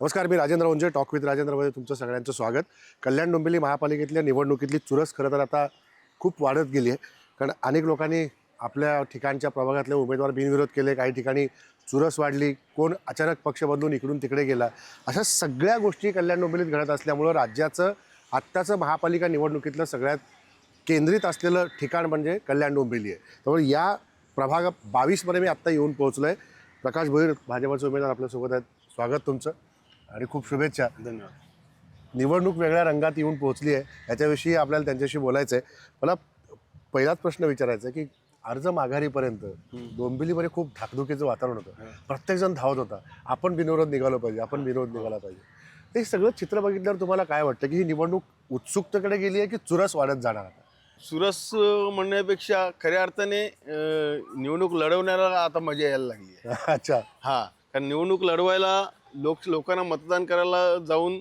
नमस्कार, मी Rajendra वंजे, talk with राजेंद्रमध्ये तुमचं सगळ्यांचं स्वागत. कल्याण डोंबिवली महापालिकेतल्या निवडणुकीतली चुरस खरं तर आता खूप वाढत गेली आहे. कारण अनेक लोकांनी आपल्या ठिकाणच्या प्रभागातले उमेदवार बिनविरोध केले, काही ठिकाणी चुरस वाढली, कोण अचानक पक्ष बदलून इकडून तिकडे गेला. अशा सगळ्या गोष्टी कल्याण डोंबिवलीत घडत असल्यामुळं राज्याचं आत्ताचं महापालिका निवडणुकीतलं सगळ्यात केंद्रित असलेलं ठिकाण म्हणजे कल्याण डोंबिवली आहे. त्यामुळे या प्रभाग 22मध्ये मी आत्ता येऊन पोहोचलो आहे. प्रकाश भोईर भाजपचे उमेदवार आपल्यासोबत आहेत. स्वागत तुमचं आणि खूप शुभेच्छा. धन्यवाद. निवडणूक वेगळ्या रंगात येऊन पोहोचली आहे, याच्याविषयी आपल्याला त्यांच्याशी बोलायचं आहे. मला पहिलाच प्रश्न विचारायचा आहे की अर्ज माघारीपर्यंत डोंबिवलीमध्ये खूप धाकधुकीचं वातावरण होतं. प्रत्येकजण धावत होता, आपण बिनविरोध निघालो पाहिजे, आपण बिनविरोध निघाला पाहिजे. हे सगळं चित्र बघितल्यावर तुम्हाला काय वाटतं की ही निवडणूक उत्सुकतेकडे गेली आहे की चुरस वाढत जाणार आता? सुरस म्हणण्यापेक्षा खऱ्या अर्थाने निवडणूक लढवण्याला आता मजा यायला लागली आहे. अच्छा. हा, कारण निवडणूक लढवायला लोकांना मतदान करायला जाऊन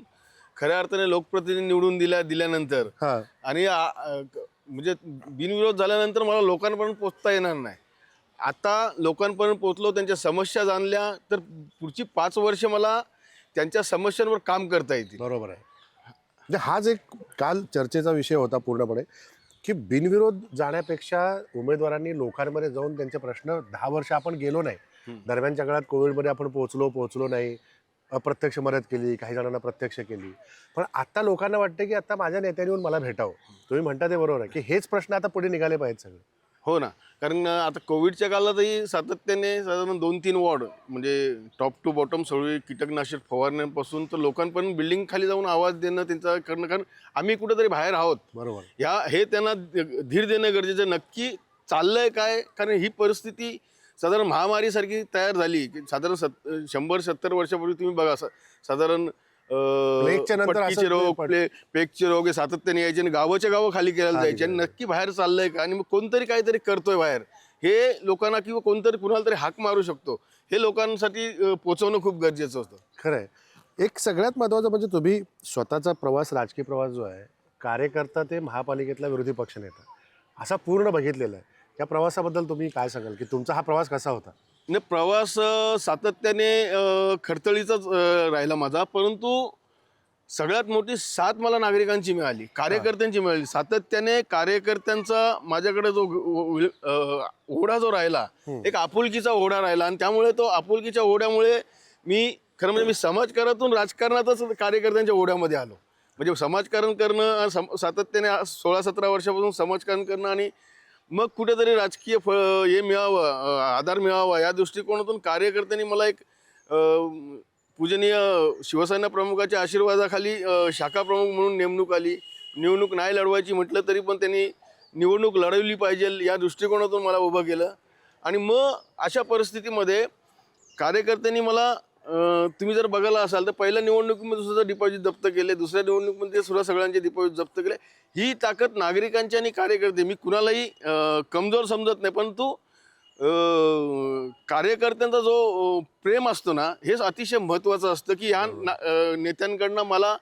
खऱ्या अर्थाने लोकप्रतिनिधी निवडून दिल्यानंतर हां. आणि म्हणजे बिनविरोध झाल्यानंतर मला लोकांपर्यंत पोचता येणार नाही. आता लोकांपर्यंत पोचलो, त्यांच्या समस्या जाणल्या, तर पुढची 5 वर्ष मला त्यांच्या समस्यांवर काम करता येतील. बरोबर आहे. म्हणजे हाच एक काल चर्चेचा विषय होता पूर्णपणे की बिनविरोध जाण्यापेक्षा उमेदवारांनी लोकांमध्ये जाऊन त्यांचे प्रश्न 10 वर्ष आपण गेलो नाही. दरम्यानच्या काळात कोविडमध्ये आपण पोहोचलो नाही, अप्रत्यक्ष मदत केली, काही जणांना प्रत्यक्ष केली. पण आता लोकांना वाटतं की आता माझ्या नेत्याने येऊन मला भेटावं. तुम्ही म्हणता ते बरोबर आहे की हेच प्रश्न आता पुढे निघाले पाहिजेत सगळे. हो ना, कारण आता कोविडच्या काळातही सातत्याने साधारण 2-3 वॉर्ड म्हणजे टॉप टू बॉटम सगळी कीटकनाशक फवारण्यापासून तर लोकांपर्यंत बिल्डिंग खाली जाऊन आवाज देणं त्यांचा करणं, कारण आम्ही कुठेतरी बाहेर आहोत. बरोबर. हे त्यांना धीर देणं गरजेचं. नक्की चाललंय काय, कारण ही परिस्थिती साधारण महामारीसारखी तयार झाली की साधारण 100-70 वर्षापूर्वी तुम्ही बघा, साधारण प्लेगच्या नंतर पटकीचे रोग, पेगचे रोग हे सातत्याने यायचे आणि गावाच्या गावं खाली केल्या जायचे. आणि नक्की बाहेर चाललंय का, आणि मग कोणतरी काहीतरी करतोय बाहेर, हे लोकांना किंवा कोणतरी कुणाला तरी हाक मारू शकतो, हे लोकांसाठी पोचवणं खूप गरजेचं होतं. खरं आहे. एक सगळ्यात महत्त्वाचं म्हणजे तुम्ही स्वतःचा प्रवास, राजकीय प्रवास जो आहे, कार्यकर्ता ते महापालिकेतला विरोधी पक्षनेता असा पूर्ण बघितलेला आहे. या प्रवासाबद्दल तुम्ही काय सांगाल की तुमचा हा प्रवास कसा होता? नाही, प्रवास सातत्याने खडतळीचाच राहिला माझा, परंतु सगळ्यात मोठी साथ मला नागरिकांची मिळाली, कार्यकर्त्यांची मिळाली. सातत्याने कार्यकर्त्यांचा माझ्याकडे जो ओढा जो राहिला, एक आपुलकीचा ओढा राहिला. आणि त्यामुळे तो आपुलकीच्या ओढ्यामुळे मी खरं म्हणजे मी समाजकारणातून राजकारणातच कार्यकर्त्यांच्या ओढ्यामध्ये आलो. म्हणजे समाजकारण करणं, सातत्याने 16-17 वर्षापासून समाजकारण करणं आणि मग कुठेतरी राजकीय हे मिळावं, आधार मिळावा, या दृष्टिकोनातून कार्यकर्त्यांनी मला एक पूजनीय शिवसेना प्रमुखाच्या आशीर्वादाखाली शाखा प्रमुख म्हणून नेमणूक आली. निवडणूक नाही लढवायची म्हटलं तरी पण त्यांनी निवडणूक लढवली पाहिजे या दृष्टिकोनातून मला उभं केलं. आणि मग अशा परिस्थितीमध्ये कार्यकर्त्यांनी मला तुम्ही जर बघायला असाल तर पहिल्या निवडणुकीमध्ये सुद्धा डिपॉझिट जप्त केले, दुसऱ्या निवडणुकीमध्ये सुद्धा सगळ्यांचे डिपॉझिट जप्त केले. ही ताकद नागरिकांची आणि कार्यकर्ते, मी कुणालाही कमजोर समजत नाही, परंतु कार्यकर्त्यांचा जो प्रेम असतो ना, हेच अतिशय महत्त्वाचं असतं की ह्या नेत्यांकडनं मला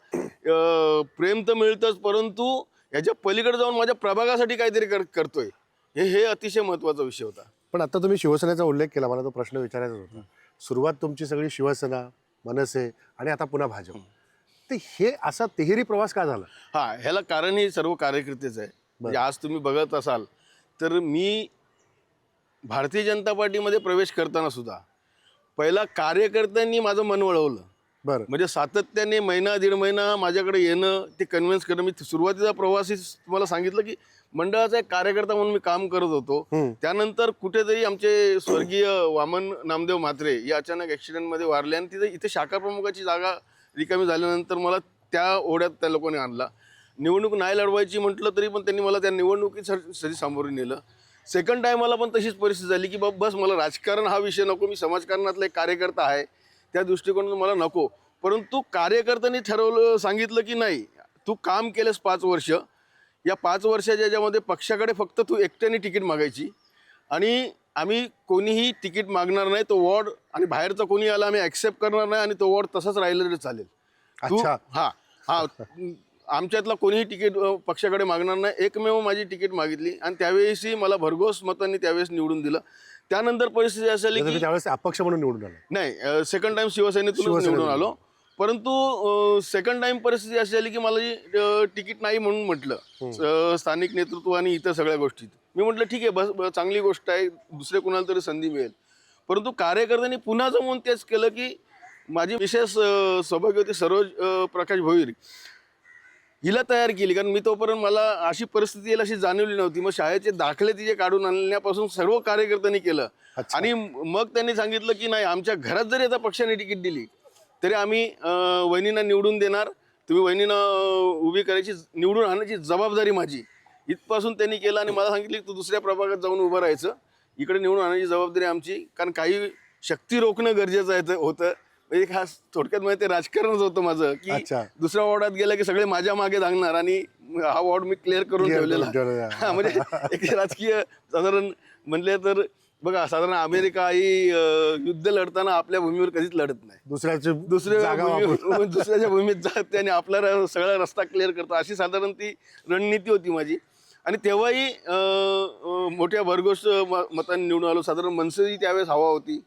प्रेम तर मिळतंच, परंतु ह्याच्या पलीकडे जाऊन माझ्या प्रभागासाठी काहीतरी करतोय, हे अतिशय महत्त्वाचा विषय होता. पण आता तुम्ही शिवसेनेचा उल्लेख केला, मला तो प्रश्न विचारायचा होता. सुरुवात तुमची सगळी शिवसेना, मनसे आणि आता पुन्हा भाजप, तर हे असा तिहेरी प्रवास का झाला? हां, ह्याला कारण हे सर्व कार्यकर्तेच आहे. म्हणजे आज तुम्ही बघत असाल तर मी भारतीय जनता पार्टीमध्ये प्रवेश करताना सुद्धा पहिला कार्यकर्त्यांनी माझं मन वळवलं. बरं. म्हणजे सातत्याने महिना-दीड महिना माझ्याकडे येणं, ते कन्व्हिन्स करणं. मी सुरुवातीचा प्रवासी तुम्हाला सांगितलं की मंडळाचा एक कार्यकर्ता म्हणून मी काम करत होतो. त्यानंतर कुठेतरी आमचे स्वर्गीय वामन नामदेव म्हात्रे या अचानक ॲक्सिडेंटमध्ये वारले आणि इथे शाखा प्रमुखाची जागा रिकामी झाल्यानंतर मला त्या ओढ्यात त्या लोकांनी आणला. निवडणूक नाही लढवायची म्हटलं तरी पण त्यांनी मला त्या निवडणुकीसाठी सामोरे नेलं. सेकंड टाईमाला पण तशीच परिस्थिती झाली की बस मला राजकारण हा विषय नको, मी समाजकारणातला एक कार्यकर्ता आहे, त्या दृष्टिकोनातून मला नको. परंतु कार्यकर्त्यांनी सांगितलं की नाही, तू काम केलंस 5 वर्ष, या 5 वर्षाच्या याच्यामध्ये पक्षाकडे फक्त तू एकट्याने तिकीट मागायची आणि आम्ही कोणीही तिकीट मागणार नाही, तो वॉर्ड आणि बाहेरचा कोणी आला आम्ही ॲक्सेप्ट करणार नाही आणि तो वॉर्ड तसाच राहिला तरी चालेल. तू आमच्यातला कोणीही तिकीट पक्षाकडे मागणार नाही. एकमेव माझी तिकीट मागितली आणि त्यावेळेसही मला भरघोस मतांनी त्यावेळेस निवडून दिलं. त्यानंतर परिस्थिती अशी आली की त्यावेळेस अपक्ष म्हणून निवडून आला? नाही, सेकंड टाइम शिवसेनेतून निवडून आलो. परंतु सेकंड टाइम परिस्थिती अशी झाली की मला तिकीट नाही म्हणून म्हटलं स्थानिक नेतृत्व आणि इतर सगळ्या गोष्टीत. मी म्हटलं ठीक आहे, बस चांगली गोष्ट आहे, दुसऱ्या कुणाला तरी संधी मिळेल. परंतु कार्यकर्त्यांनी पुन्हा जमून तेच केलं की माझी विशेष सौभाग्य होती सरोज प्रकाश भोईर हिला तयार केली, कारण मी तोपर्यंत मला अशी परिस्थिती येईल अशी जाणवली नव्हती. मग शाळेचे दाखले तिचे काढून आणण्यापासून सर्व कार्यकर्त्यांनी केलं. आणि मग त्यांनी सांगितलं की नाही, आमच्या घरात जरी आता पक्षाने तिकीट दिली तरी आम्ही वहिनींना निवडून देणार, तुम्ही वहिनींना उभी करायची, निवडून आणण्याची जबाबदारी माझी. इथपासून त्यांनी केलं आणि मला सांगितलं की तू दुसऱ्या प्रभागात जाऊन उभं राहायचं, इकडे निवडून आणण्याची जबाबदारी आमची, कारण काही शक्ती रोखणं गरजेचं आहे होतं. म्हणजे खास थोडक्यात म्हणजे ते राजकारणच होतं माझं की दुसऱ्या वॉर्डात गेलं की सगळे माझ्या मागे धांगणार आणि हा वॉर्ड मी क्लिअर करून ठेवलेला. म्हणजे एक राजकीय साधारण म्हणले तर बघा, साधारण अमेरिका ही युद्ध लढताना आपल्या भूमीवर कधीच लढत नाही, दुसऱ्याच्या भूमीत जाते आणि आपला सगळा रस्ता क्लिअर करतो, अशी साधारण ती रणनीती होती माझी. आणि तेव्हाही मोठ्या भरघोस मतांनी निवडून आलो. साधारण मनसेही त्यावेळेस हवा होती,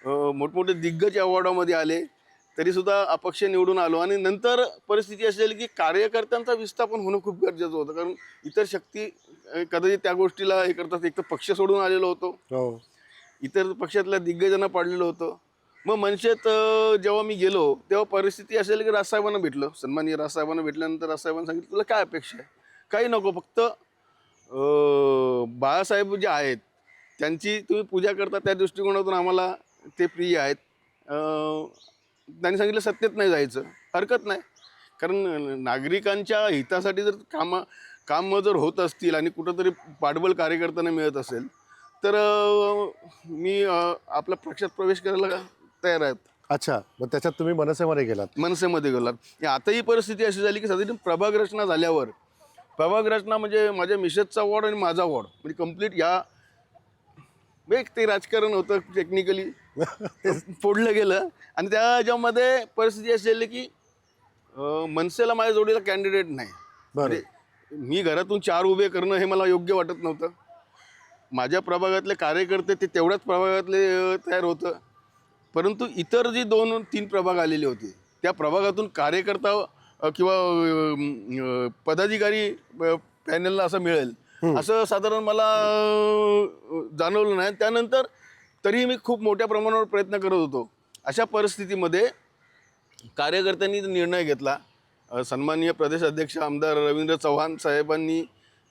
मोठमोठे दिग्गज या वॉर्डामध्ये आले, तरी सुद्धा अपक्ष निवडून आलो. आणि नंतर परिस्थिती अशी झाली की कार्यकर्त्यांचा विस्थापन होणं खूप गरजेचं होतं, कारण इतर शक्ती कदाचित त्या गोष्टीला हे करतात. एक तर पक्ष सोडून आलेलो होतो, इतर पक्षातल्या दिग्गजांना पाडलेलो होतो. मग मनसेत जेव्हा मी गेलो तेव्हा परिस्थिती असेल की राजसाहेबांना भेटलं, सन्माननीय राजसाहेबांना भेटल्यानंतर राजसाहेबांना सांगितलं तुला काय अपेक्षा आहे, काही नको, फक्त बाळासाहेब जे आहेत त्यांची तुम्ही पूजा करता त्या दृष्टिकोनातून आम्हाला ते प्रिय आहेत. त्यांनी सांगितलं सत्तेत नाही जायचं, हरकत नाही, कारण नागरिकांच्या हितासाठी जर काम जर होत असतील आणि कुठंतरी पाठबळ कार्यकर्त्यांना मिळत असेल तर मी आपल्या पक्षात प्रवेश करायला तयार आहेत. अच्छा, मग त्याच्यात तुम्ही मनसेमध्ये गेलात? मनसेमध्ये गेलात. आताही परिस्थिती अशी झाली की साधारण प्रभाग रचना झाल्यावर, प्रभाग रचना म्हणजे माझ्या मिसेसचा वॉर्ड आणि माझा वॉर्ड म्हणजे कम्प्लीट या एक ते राजकारण होतं, टेक्निकली फोडलं गेलं. आणि त्याच्यामध्ये परिस्थिती अशी झाली की मनसेला माझ्या जोडीला कॅन्डिडेट नाही. म्हणजे मी घरातून 4 उभे करणं हे मला योग्य वाटत नव्हतं. माझ्या प्रभागातले कार्यकर्ते ते तेवढ्याच प्रभागातले तयार होतं, परंतु इतर जी 2-3 प्रभाग आलेले होते त्या प्रभागातून कार्यकर्ता किंवा पदाधिकारी पॅनलला असं मिळेल असं साधारण मला जाणवलं नाही. त्यानंतर तरीही मी खूप मोठ्या प्रमाणावर प्रयत्न करत होतो. अशा परिस्थितीमध्ये कार्यकर्त्यांनी निर्णय घेतला. सन्माननीय प्रदेश अध्यक्ष आमदार रवींद्र चव्हाण साहेबांनी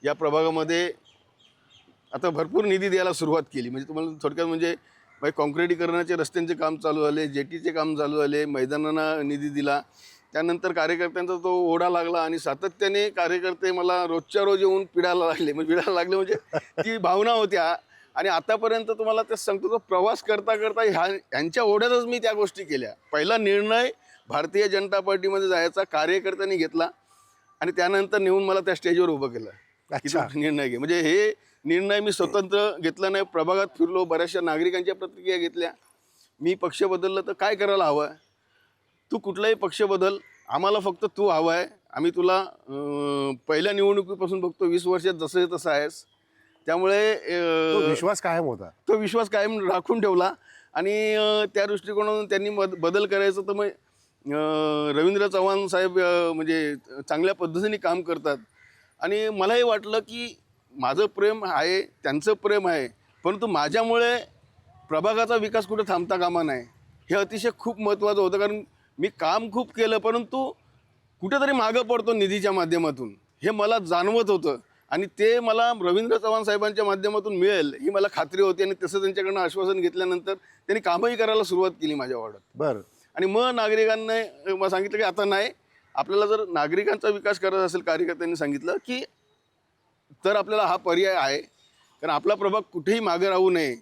या प्रभागामध्ये आता भरपूर निधी द्यायला सुरुवात केली. म्हणजे तुम्हाला थोडक्यात म्हणजे काँक्रिटीकरणाचे रस्त्यांचे काम चालू झाले, जेटीचे काम चालू झाले, मैदानांना निधी दिला. त्यानंतर कार्यकर्त्यांचा तो ओढा लागला आणि सातत्याने कार्यकर्ते मला रोजच्या रोज येऊन पिडायला लागले. म्हणजे ती भावना होत्या. आणि आतापर्यंत तुम्हाला तेच सांगतो, तो प्रवास करता करता ह्यांच्या ओढ्यातच मी त्या गोष्टी केल्या. पहिला निर्णय भारतीय जनता पार्टीमध्ये जायचा कार्यकर्त्यांनी घेतला आणि त्यानंतर नेऊन मला त्या स्टेजवर उभं केलं की तू निर्णय घे. म्हणजे हे निर्णय मी स्वतंत्र घेतला नाही, प्रभागात फिरलो, बऱ्याचशा नागरिकांच्या प्रतिक्रिया घेतल्या. मी पक्ष बदललं तर काय करायला हवं आहे, तू कुठलाही पक्ष बदल, आम्हाला फक्त तू हवा आहे, आम्ही तुला पहिल्या निवडणुकीपासून बघतो, 20 वर्षात जसं तसं आहेस. त्यामुळे तो विश्वास कायम होता, तो विश्वास कायम राखून ठेवला. आणि त्या दृष्टिकोनातून त्यांनी बदल करायचं तर मग रवींद्र चव्हाण साहेब म्हणजे चांगल्या पद्धतीने काम करतात. आणि मलाही वाटलं की माझं प्रेम आहे, त्यांचं प्रेम आहे, परंतु माझ्यामुळे प्रभागाचा विकास कुठं थांबता कामा नाही. हे अतिशय खूप महत्त्वाचं होतं, कारण मी काम खूप केलं परंतु कुठेतरी मागं पडतो निधीच्या माध्यमातून, हे मला जाणवत होतं. आणि ते मला रवींद्र चव्हाण साहेबांच्या माध्यमातून मिळेल ही मला खात्री होती. आणि तसं त्यांच्याकडनं आश्वासन घेतल्यानंतर त्यांनी कामही करायला सुरुवात केली माझ्या वॉर्डात. बरं. आणि मग नागरिकांनी मला सांगितलं की आता नाही, आपल्याला जर नागरिकांचा विकास करायचा असेल, कार्यकर्त्यांनी सांगितलं की तर आपल्याला हा पर्याय आहे, कारण आपला प्रभाग कुठेही मागे राहू नये,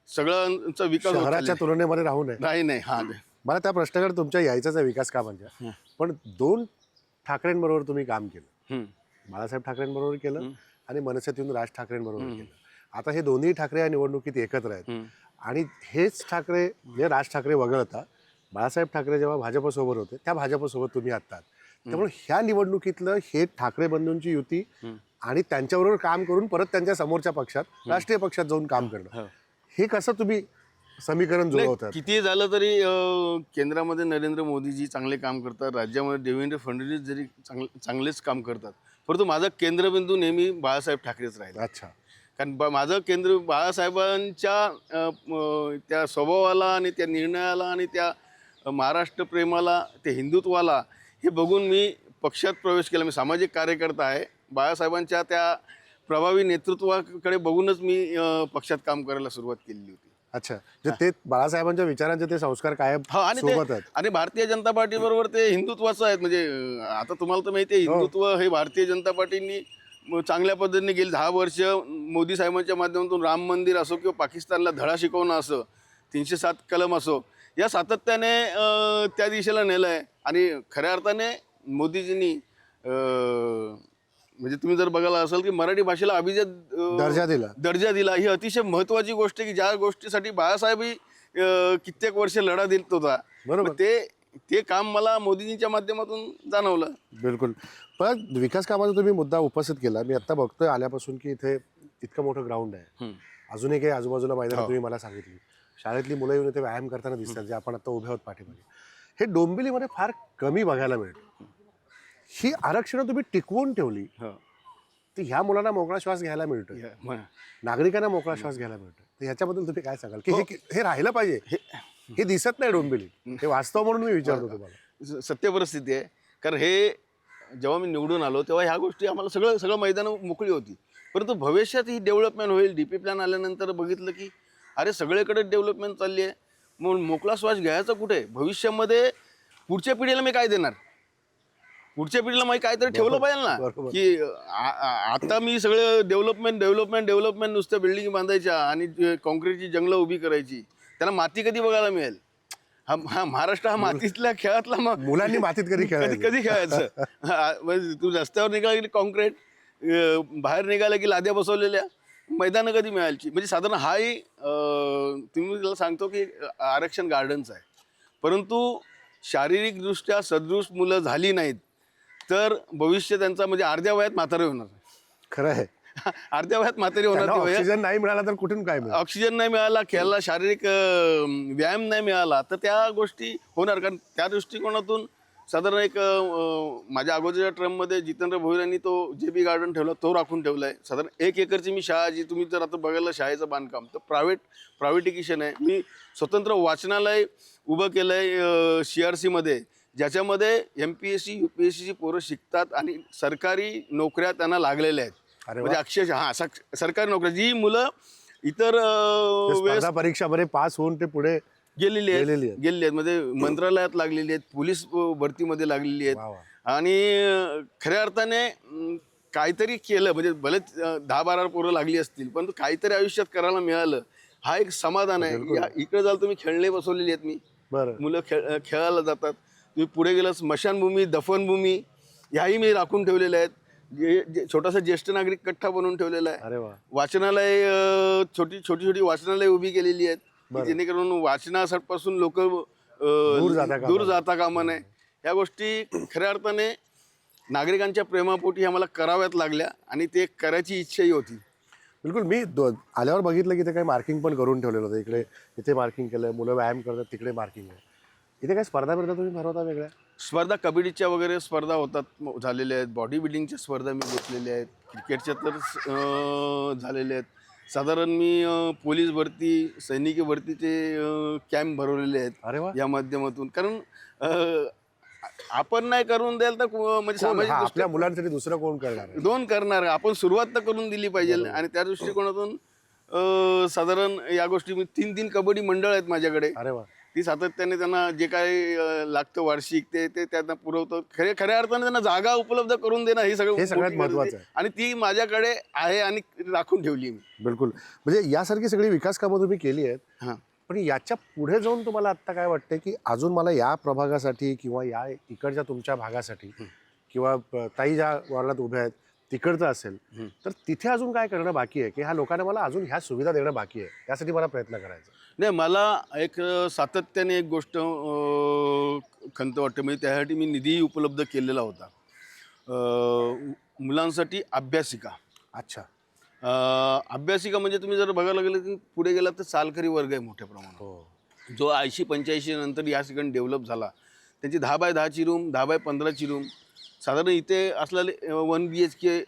सगळ्यांचा विकास शहराच्या तुलनेमध्ये राहू नये. नाही. हां, मला त्या प्रश्नाकडे तुमच्या यायचाच विकास का म्हणजे, पण 2 ठाकरेंबरोबर तुम्ही काम केलं, बाळासाहेब ठाकरेंबरोबर केलं आणि मनसेतून राज ठाकरेंबरोबर केलं. आता हे दोन्ही ठाकरे या निवडणुकीत एकत्र आहेत आणि हेच ठाकरे म्हणजे राज ठाकरे वगळता बाळासाहेब ठाकरे जेव्हा भाजपसोबत होते त्या भाजपसोबत तुम्ही आहात. त्यामुळे ह्या निवडणुकीतलं हे ठाकरे बंधूंची युती आणि त्यांच्याबरोबर काम करून परत त्यांच्या समोरच्या पक्षात राष्ट्रीय पक्षात जाऊन काम करणं, हे कसं तुम्ही समीकरण जुळवतात. किती झालं तरी केंद्रामध्ये नरेंद्र मोदीजी चांगले काम करतात, राज्यामध्ये देवेंद्र फडणवीस जरी चांगलेच काम करतात, परंतु माझा केंद्रबिंदू नेहमी बाळासाहेब ठाकरेच राहील. अच्छा. कारण माझं केंद्र बाळासाहेबांच्या त्या स्वभावाला आणि त्या निर्णयाला आणि त्या महाराष्ट्र प्रेमाला, ते हिंदुत्वाला हे बघून मी पक्षात प्रवेश केला. मी सामाजिक कार्यकर्ता आहे. बाळासाहेबांच्या त्या प्रभावी नेतृत्वाकडे बघूनच मी पक्षात काम करायला सुरुवात केलेली होती. अच्छा, ते बाळासाहेबांच्या विचारांचे ते संस्कार कायम आणि सोबत आहेत. आणि भारतीय जनता पार्टी बरोबर ते हिंदुत्वाचं आहेत. म्हणजे आता तुम्हाला तर माहिती आहे, हिंदुत्व हे भारतीय जनता पार्टींनी चांगल्या पद्धतीने गेली 10 वर्ष मोदी साहेबांच्या माध्यमातून राम मंदिर असो किंवा पाकिस्तानला धडा शिकवणं असो, 307 कलम असो, या सातत्याने त्या दिशेला नेलं आहे. आणि खऱ्या अर्थाने मोदीजींनी म्हणजे तुम्ही जर बघायला असाल की मराठी भाषेला अभिजात दर्जा दिला. ही अतिशय महत्त्वाची गोष्ट आहे की ज्या गोष्टीसाठी बाळासाहेबही कित्येक वर्ष लढा देत होता. बरोबर. ते काम मला मोदीजींच्या माध्यमातून जाणवलं. बिलकुल. पण विकास कामाचा तुम्ही मुद्दा उपस्थित केला. मी आता बघतोय आल्यापासून की इथे इतकं मोठं ग्राउंड आहे, अजूनही काही आजूबाजूला मैदान तुम्ही मला सांगितली. शाळेतली मुलं येऊन इथे व्यायाम करताना दिसतात, जे आपण आता उभे आहोत पाठीमागे. हे डोंबिवलीमध्ये फार कमी बघायला मिळतं. ही आरक्षणं तुम्ही टिकवून ठेवली तर ह्या मुलांना मोकळा श्वास घ्यायला मिळतोय, नागरिकांना मोकळा श्वास घ्यायला मिळतोय. तर ह्याच्याबद्दल तुम्ही काय सांगाल की हे राहिलं पाहिजे? हे दिसत नाही डोंबिवली, हे वास्तव म्हणून मी विचारतो तुम्हाला. सत्य परिस्थिती आहे. कारण हे जेव्हा मी निवडून आलो तेव्हा ह्या गोष्टी आम्हाला सगळं मैदानं मोकळी होती. परंतु भविष्यात ही डेव्हलपमेंट होईल. DP प्लॅन आल्यानंतर बघितलं की अरे सगळीकडे डेव्हलपमेंट चालली आहे, मग मोकळा श्वास घ्यायचा कुठे? भविष्यामध्ये पुढच्या पिढीला मी काय देणार? पुढच्या पिढीला माहिती काहीतरी ठेवलं पाहिजे ना, की आता मी सगळं डेव्हलपमेंट नुसत्या बिल्डिंग बांधायच्या आणि कॉन्क्रीटची जंगलं उभी करायची. त्याला माती कधी बघायला मिळेल? हा महाराष्ट्र हा मातीतल्या खेळातला, मग मुलांनी मातीत कधी खेळायचं? तू रस्त्यावर निघाला की कॉन्क्रीट, बाहेर निघाला की लाद्या बसवलेल्या, मैदानं कधी मिळायची? म्हणजे साधारण हाही तुम्ही त्याला सांगतो की आरक्षण गार्डन्स आहे. परंतु शारीरिकदृष्ट्या सदृश मुलं झाली नाहीत तर भविष्य त्यांचा म्हणजे अर्ध्या वयात म्हातारे होणार. खरं आहे. अर्ध्या वयात म्हातारी होणार. ऑक्सिजन नाही मिळाला तर कुठून काय मिळेल? ऑक्सिजन नाही मिळाला, खेळायला शारीरिक व्यायाम नाही मिळाला तर त्या गोष्टी होणार. कारण त्या दृष्टिकोनातून साधारण एक माझ्या अगोदरच्या ट्रममध्ये जितेंद्र भोईर यांनी तो JB गार्डन ठेवला, तो राखून ठेवला आहे. साधारण 1 एकरची मी शाळा, जी तुम्ही जर आता बघायला शाळेचं बांधकाम तर प्रायव्हेटिकेशन आहे. मी स्वतंत्र वाचनालय उभं केलं आहे CRC मध्ये, ज्याच्यामध्ये MPSC UPSCची पोरं शिकतात आणि सरकारी नोकऱ्या त्यांना लागलेल्या आहेत. म्हणजे अक्षरशः सरकारी नोकऱ्या, जी मुलं इतर परीक्षामध्ये पास होऊन ते पुढे गेलेली आहेत. म्हणजे मंत्रालयात लागलेली आहेत, पोलीस भरतीमध्ये लागलेली आहेत. आणि खऱ्या अर्थाने काहीतरी केलं, म्हणजे भले 10-12 पोरं लागली असतील पण काहीतरी आयुष्यात करायला मिळालं, हा एक समाधान आहे. इकडे जाल तुम्ही खेळणे बसवलेली आहेत, मी मुलं खेळायला जातात. तुम्ही पुढे गेलं स्मशानभूमी, दफनभूमी ह्याही मी राखून ठेवलेल्या आहेत. छोटासा ज्येष्ठ नागरिक कट्टा बनवून ठेवलेला आहे. वाचनालय, छोटी वाचनालय उभी केलेली आहेत, जेणेकरून वाचनापासून लोक दूर जाता कामा नये. या गोष्टी खऱ्या अर्थाने नागरिकांच्या प्रेमापोटी आम्हाला कराव्यात लागल्या आणि ते करायची इच्छाही होती. बिलकुल. मी आल्यावर बघितलं की ते काही मार्किंग पण करून ठेवलेलं होतं. इथे मार्किंग केलं, मुलं व्यायाम करतात, तिकडे मार्किंग आहे. इथे काय स्पर्धा तुम्ही भरवता वेगळ्या? स्पर्धा कबड्डीच्या वगैरे स्पर्धा होतात, झालेल्या आहेत. बॉडी बिल्डिंगच्या स्पर्धा मी घेतलेल्या आहेत. क्रिकेटच्या तर झालेल्या आहेत. साधारण मी पोलीस भरती, सैनिकी भरतीचे कॅम्प भरवलेले आहेत या माध्यमातून. कारण आपण नाही करून द्याल तर म्हणजे सामाजिक आपल्या मुलांसाठी दुसरं कोण करणार? आपण सुरुवात तर करून दिली पाहिजे. आणि त्या दृष्टिकोनातून साधारण या गोष्टी, 3 कबड्डी मंडळ आहेत माझ्याकडे. ती सातत्याने त्यांना जे काही लागतं वार्षिक ते त्यांना पुरवतं. खऱ्या अर्थाने त्यांना जागा उपलब्ध करून देणं हे सगळ्यात महत्त्वाचं आहे. आणि ती माझ्याकडे आहे आणि राखून ठेवली मी. बिलकुल. म्हणजे यासारखी सगळी विकास कामं तुम्ही केली आहेत. पण याच्या पुढे जाऊन तुम्हाला आत्ता काय वाटतंय की अजून मला या प्रभागासाठी किंवा या इकडच्या तुमच्या भागासाठी किंवा ताई ज्या वार्डात उभ्या आहेत तिकडचं असेल तर तिथे अजून काय करणं बाकी आहे की ह्या लोकांना मला अजून ह्या सुविधा देणं बाकी आहे, यासाठी मला प्रयत्न करायचा? नाही, मला एक सातत्याने एक गोष्ट खंत वाटते. म्हणजे त्यासाठी मी निधीही उपलब्ध केलेला होता. मुलांसाठी अभ्यासिका. अच्छा. अभ्यासिका म्हणजे तुम्ही जर बघायला गेलं तर पुढे गेला तर चालकरी वर्ग आहे मोठ्या प्रमाणात, हो जो 80-85 नंतर या ठिकाणी डेव्हलप झाला. त्यांची 10x10ची रूम, 10x15ची रूम, साधारण इथे असलेले 1 BHK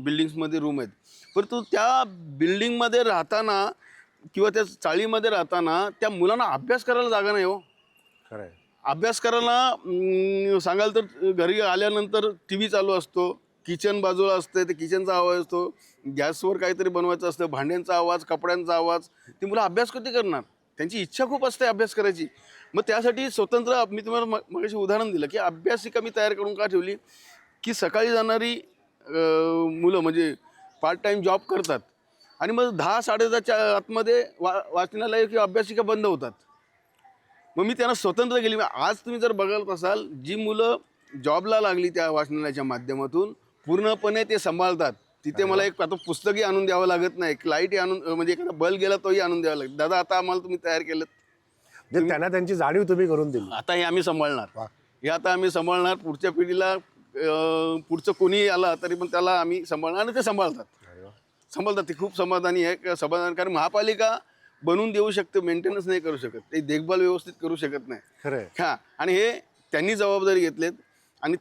बिल्डिंग्समध्ये रूम आहेत. परंतु त्या बिल्डिंगमध्ये राहताना किंवा त्या चाळीमध्ये राहताना त्या मुलांना अभ्यास करायला जागा नाही हो. खरं आहे. अभ्यास करायला सांगाल तर घरी आल्यानंतर टी व्ही चालू असतो, किचन बाजूला असते, ते किचनचा आवाज असतो, गॅसवर काहीतरी बनवायचं असतं, भांड्यांचा आवाज, कपड्यांचा आवाज. ती मुलं अभ्यास कधी करणार? त्यांची इच्छा खूप असते अभ्यास करायची. मग त्यासाठी स्वतंत्र मी तुम्हाला मगाशी उदाहरण दिलं की अभ्यासिका मी तयार करून का ठेवली, की सकाळी जाणारी मुलं म्हणजे पार्ट टाईम जॉब करतात आणि मग 10-10:30च्या आतमध्ये वाचनालय किंवा अभ्यासिका बंद होतात. मग मी त्यांना स्वतंत्र केली. आज तुम्ही जर बघत असाल, जी मुलं जॉबला लागली त्या वाचनालयाच्या माध्यमातून पूर्णपणे ते सांभाळतात. तिथे मला एक आता पुस्तकही आणून द्यावं लागत नाही, एक लाईटही आणून म्हणजे एखादा बल्ब गेला तोही आणून द्यावा लागेल. दादा आता आम्हाला तुम्ही तयार केलं, म्हणजे त्यांना त्यांची जाणीव तुम्ही करून दिली. आता हे आम्ही सांभाळणार, वा. हे आता आम्ही सांभाळणार. पुढच्या पिढीला पुढचं कोणीही आला तरी पण त्याला आम्ही सांभाळणार आणि ते सांभाळतात. अरे वा. सांभाळतात. ते खूप समाधानी आहे. समाधान, कारण महापालिका बनवून देऊ शकते, मेंटेनन्स नाही करू शकत, ते देखभाल व्यवस्थित करू शकत नाही. खरं आहे. हां, आणि हे त्यांनी जबाबदारी घेतलेत आणि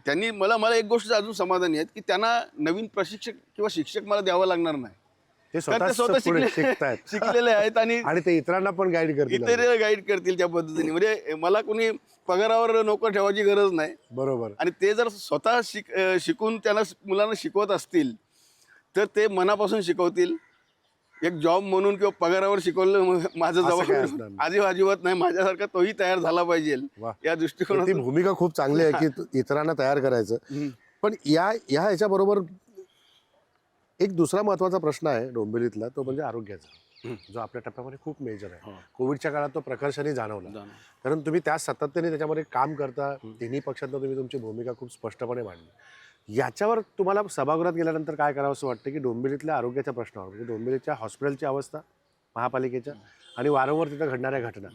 त्यांनी मला एक गोष्ट अजून समाधानी आहेत की त्यांना नवीन प्रशिक्षक किंवा शिक्षक मला द्यावं लागणार नाही. ते कारण ते स्वतः शिकतायत शिकलेले आहेत आणि आणि ते इतरांना पण गाईड करतील. इतर गाईड करतील त्या पद्धतीने. म्हणजे मला कोणी पगारावर नोकर ठेवायची गरज नाही. बरोबर. आणि ते जर स्वतः शिकून त्यांना मुलांना शिकवत असतील तर ते मनापासून शिकवतील. एक जॉब म्हणून किंवा पगारावर शिकवलं माझं असं काय असणार जबाबदारी अजिबात नाही. माझ्यासारखा तोही तयार झाला पाहिजे वा. या ती दृष्टिकोनातून. भूमिका खूप चांगली आहे की इतरांना तयार करायचं. पण ह्याच्याबरोबर एक दुसरा महत्त्वाचा प्रश्न आहे डोंबिवलीतला, तो म्हणजे आरोग्याचा, जो आपल्या टप्प्यामध्ये खूप मेजर आहे. कोविडच्या काळात तो प्रकर्षाने जाणवला, कारण तुम्ही त्या सातत्याने त्याच्यामध्ये काम करता. तिन्ही पक्षांना तुम्ही तुमची भूमिका खूप स्पष्टपणे मांडली. याच्यावर तुम्हाला सभागृहात गेल्यानंतर काय करावं असं वाटतं की डोंबिवलीतल्या आरोग्याच्या प्रश्नावर, म्हणजे डोंबिवलीच्या हॉस्पिटलची अवस्था महापालिकेच्या आणि वारंवार तिथं घडणाऱ्या घटना,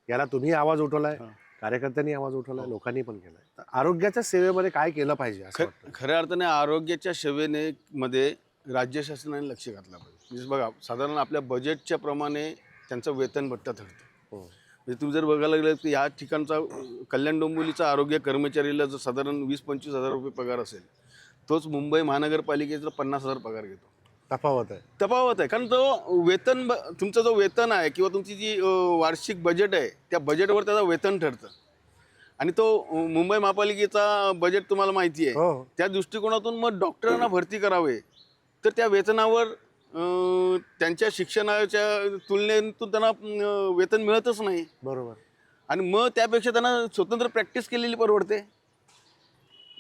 याला तुम्ही आवाज उठवलाय, कार्यकर्त्यांनी आवाज उठवलाय, लोकांनी पण केलाय. तर आरोग्याच्या सेवेमध्ये काय केलं पाहिजे असं वाटतं? खऱ्या अर्थाने आरोग्याच्या सेवेने मध्ये राज्य शासनाने लक्ष घातलं पाहिजे. म्हणजे बघा, साधारण आपल्या बजेटच्या प्रमाणे त्यांचं वेतन भत्ता ठरतं. म्हणजे तुम्ही जर बघायला गेलं तर या ठिकाणचा कल्याण डोंबिवलीचा आरोग्य कर्मचारीला जर साधारण 20-25 हजार रुपये पगार असेल, तोच मुंबई महानगरपालिकेचा 50,000 पगार घेतो. तफावत आहे. कारण तो तुमचा जो वेतन आहे किंवा तुमची जी वार्षिक बजेट आहे, त्या बजेटवर त्याचं वेतन ठरतं. आणि तो मुंबई महापालिकेचा बजेट तुम्हाला माहिती आहे. हो. त्या दृष्टिकोनातून मग डॉक्टरांना भरती करावे तर त्या वेतनावर त्यांच्या शिक्षणाच्या तुलनेतून त्यांना वेतन मिळतच नाही. बरोबर. आणि मग त्यापेक्षा त्यांना स्वतंत्र प्रॅक्टिस केलेली परवडते.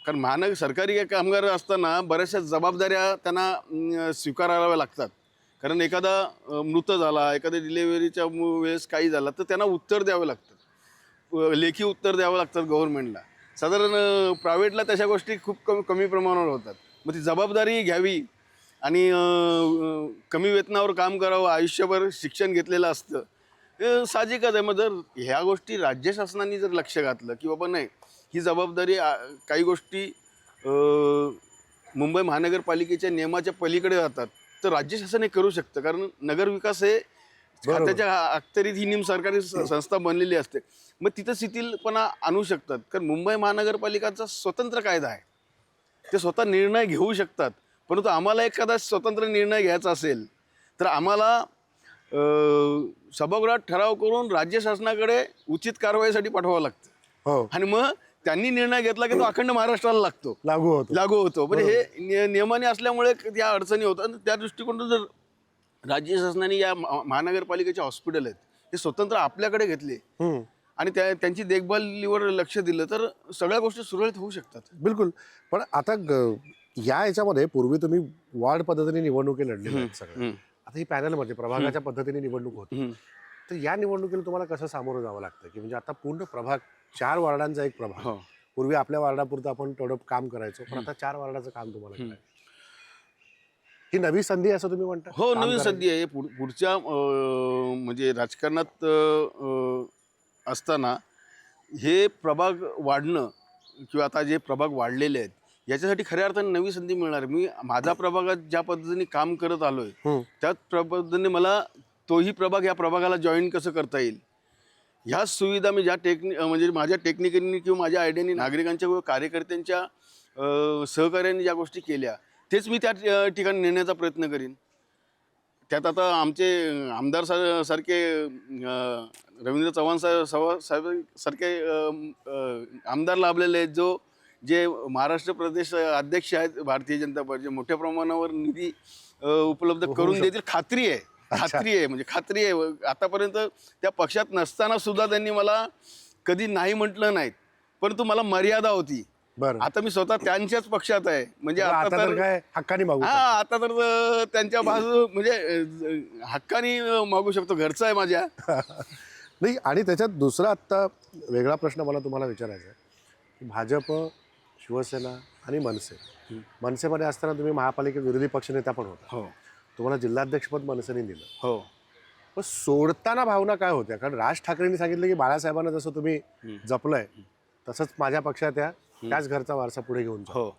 कारण सरकारी कामगार असताना बऱ्याचशा जबाबदाऱ्या त्यांना स्वीकाराव्या लागतात. कारण एखादा मृत झाला, एखाद्या डिलेव्हरीच्या वेळेस काही झाला तर त्यांना उत्तर द्यावं लागतं, लेखी उत्तर द्यावं लागतात गव्हर्नमेंटला. साधारण प्रायव्हेटला तशा गोष्टी खूप कमी प्रमाणावर होतात. मग ती जबाबदारी घ्यावी आणि कमी वेतनावर काम करावं, आयुष्यभर शिक्षण घेतलेलं असतं, हे साहजिकच आहे. मग जर ह्या गोष्टी राज्य शासनाने जर लक्ष घातलं की बाबा नाही, ही जबाबदारी काही गोष्टी मुंबई महानगरपालिकेच्या नियमाच्या पलीकडे जातात, तर राज्य शासन हे करू शकतं. कारण नगरविकास हे खात्याच्या अखत्यारीत ही सरकारी संस्था बनलेली असते. मग तिथं शिथिलपणा आणू शकतात. कारण मुंबई महानगरपालिकाचा स्वतंत्र कायदा आहे, ते स्वतः निर्णय घेऊ शकतात. परंतु आम्हाला एखादा स्वतंत्र निर्णय घ्यायचा असेल तर आम्हाला सभागृहात ठराव करून राज्य शासनाकडे उचित कारवाईसाठी पाठवावं लागतं. हो. आणि मग त्यांनी निर्णय घेतला की तो अखंड महाराष्ट्राला लागू होतो. म्हणजे हे नियमाने असल्यामुळे या अडचणी होतात. त्या दृष्टिकोनातून जर राज्य शासनाने या महानगरपालिकेचे हॉस्पिटल आहेत हे स्वतंत्र आपल्याकडे घेतले आणि त्यांची देखभालीवर लक्ष दिलं तर सगळ्या गोष्टी सुरळीत होऊ शकतात. बिलकुल. पण आता याच्यामध्ये पूर्वी तुम्ही वॉर्ड पद्धतीने निवडणुकी लढलेल्या आहेत सगळ्या. आता ही पॅनलमध्ये प्रभागाच्या पद्धतीने निवडणूक होती. तर या निवडणुकीला तुम्हाला कसं सामोरं जावं लागतं की म्हणजे आता पूर्ण प्रभाग, 4 वॉर्डांचा एक प्रभाग. पूर्वी आपल्या वार्डापुरतं आपण तेवढं काम करायचो, पण आता 4 वॉर्डाचं काम तुम्हाला करायचं. ही नवी संधी असं तुम्ही म्हणता? हो, नवीन संधी आहे. पुढच्या म्हणजे राजकारणात असताना हे प्रभाग वाढणं किंवा आता जे प्रभाग वाढलेले आहेत याच्यासाठी खऱ्या अर्थाने नवी संधी मिळणार. मी माझा प्रभागात ज्या पद्धतीने काम करत आलोय त्याच पद्धतीने मला तोही प्रभाग या प्रभागाला जॉईन कसं करता येईल, ह्या सुविधा मी ज्या म्हणजे माझ्या टेक्निकनी किंवा माझ्या आयडियानी नागरिकांच्या किंवा कार्यकर्त्यांच्या सहकार्याने ज्या गोष्टी केल्या तेच मी त्या ठिकाणी नेण्याचा प्रयत्न करीन. त्यात आता आमचे आमदार सारखे रवींद्र चव्हाण साहेब सारखे आमदार लाभलेले आहेत, जे महाराष्ट्र प्रदेश अध्यक्ष आहेत भारतीय जनता पार्टीचे, मोठ्या प्रमाणावर निधी उपलब्ध करून देतील खात्री आहे. म्हणजे खात्री आहे. आतापर्यंत त्या पक्षात नसताना सुद्धा त्यांनी मला कधी नाही म्हटलं नाहीत, परंतु मला मर्यादा होती. बरं, आता मी स्वतः त्यांच्याच पक्षात आहे. म्हणजे आता तर काय हक्कानी मागू शकतो. आता तर त्यांच्या बाजू म्हणजे हक्कानी मागू शकतो. घरचं आहे माझ्या. नाही, आणि त्याच्यात दुसरा आत्ता वेगळा प्रश्न मला तुम्हाला विचारायचा आहे की भाजप, शिवसेना आणि मनसेमध्ये असताना तुम्ही महापालिकेत विरोधी पक्षनेता पण होता. हो तुम्हाला जिल्हाध्यक्षपद मनसेने दिलं. हो. पण सोडताना भावना काय होत्या? कारण राज ठाकरेंनी सांगितलं की बाळासाहेबांना जसं तुम्ही जपलंय तसंच माझ्या पक्षात त्याच घरचा वारसा पुढे घेऊन जा. हो.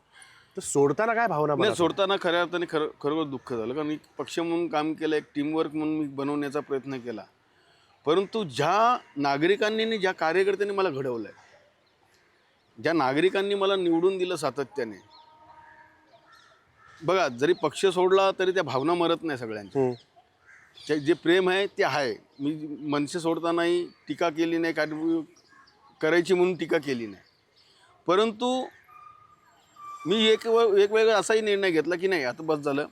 तर सोडताना काय भावना? नाही, सोडताना खऱ्या अर्थाने खरोखर दुःख झालं. कारण मी पक्ष म्हणून काम केलं, एक टीमवर्क म्हणून मी बनवण्याचा प्रयत्न केला. परंतु ज्या नागरिकांनी, ज्या कार्यकर्त्यांनी मला घडवलंय, ज्या नागरिकांनी मला निवडून दिलं सातत्याने, बघा जरी पक्ष सोडला तरी त्या भावना मरत नाही सगळ्यांच्या. जे प्रेम आहे ते आहे. मी मनसे सोडतानाही टीका केली नाही, काय करायची म्हणून टीका केली नाही. परंतु मी एक वेगळा असाही निर्णय घेतला की नाही, आता बस झालं,